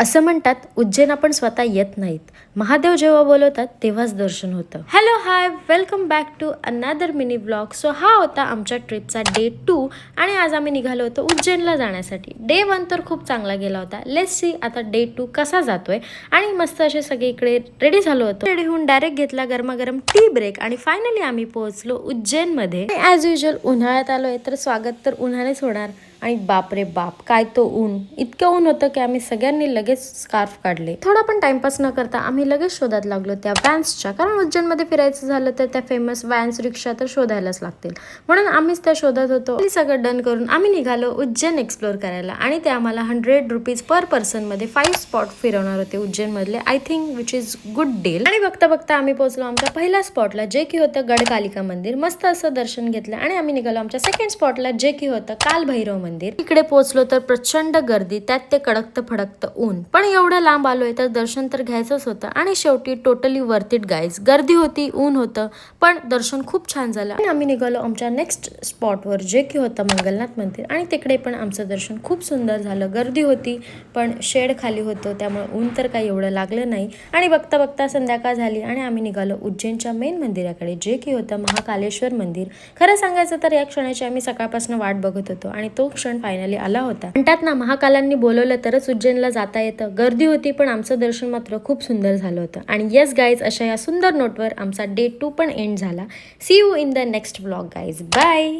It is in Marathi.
असं म्हणतात उज्जैन आपण स्वतः येत नाहीत, महादेव जेव्हा बोलवतात तेव्हाच दर्शन होतं. Hello hi, welcome back to another mini blog. So हा होता आमच्या ट्रिपचा डे 2 आणि आज आम्ही निघालो होतो उज्जैनला जाण्यासाठी. डे 1 तर खूप चांगला गेला होता. लेट्स सी आता डे 2 कसा जातोय. आणि मस्त असे सगळे इकडे रेडी झालो होतो. रेडी होऊन डायरेक्ट घेतला गरमागरम टी ब्रेक आणि फायनली आम्ही पोहोचलो उज्जैनमध्ये. ॲज युजल उन्हाळ्यात आलोय तर स्वागत तर उन्हानेच होणार. आणि बापरे बाप, काय तो ऊन, इतकं ऊन होतं की आम्ही सगळ्यांनी लगेच स्कार्फ काढले. थोडा पण टाइमपास न करता आम्ही लगेच शोधात लागलो त्या व्हॅन्सच्या, कारण उज्जैनमध्ये फिरायचं झालं तर त्या फेमस व्हॅन्स रिक्षा तर शोधायलाच लागतील, म्हणून आम्हीच त्या शोधत होतो. सगळं डन करून आम्ही निघालो उज्जैन एक्सप्लोर करायला आणि ते आम्हाला 100 रुपीज पर पर्सन मध्ये 5 स्पॉट फिरवणार होते उज्जैन मधले. I think which is good deal. आणि बघता बघता आम्ही पोहोचलो आमच्या पहिल्या स्पॉटला, जे की होतं गडकालिका मंदिर. मस्त असं दर्शन घेतलं आणि आम्ही निघालो आमच्या सेकंड स्पॉटला, जे की होतं कालभैरव मंदिर. इकडे पोहोचलो तर प्रचंड गर्दी, त्यात ते कडकतं फडकतं ऊन, पण एवढं लांब आलोय तर दर्शन तर घ्यायचंच होतं. आणि शेवटी टोटली वर्थ इट गाईज. गर्दी होती, ऊन होतं, पण दर्शन खूप छान झालं. आणि आम्ही निघालो आमच्या नेक्स्ट स्पॉटवर, जे की होतं मंगलनाथ मंदिर. आणि तिकडे पण आमचं दर्शन खूप सुंदर झालं. गर्दी होती पण शेड खाली होतं, त्यामुळे ऊन तर काही एवढं लागलं नाही. आणि बघता बघता संध्याकाळ झाली आणि आम्ही निघालो उज्जैनच्या मेन मंदिराकडे, जे की होतं महाकालेश्वर मंदिर. खरं सांगायचं तर या क्षणाची आम्ही सकाळपासून वाट बघत होतो आणि तो क्षण फायनली आला होता. म्हणतात ना, महाकालांनी बोलवलं तरच उज्जैनला जाता येतं. गर्दी होती पण आमचं दर्शन मात्र खूप सुंदर झालं होतं. आणि येस गाईज, अशा या सुंदर नोटवर आमचा डे 2 पण एंड झाला. See you in the next vlog guys. Bye.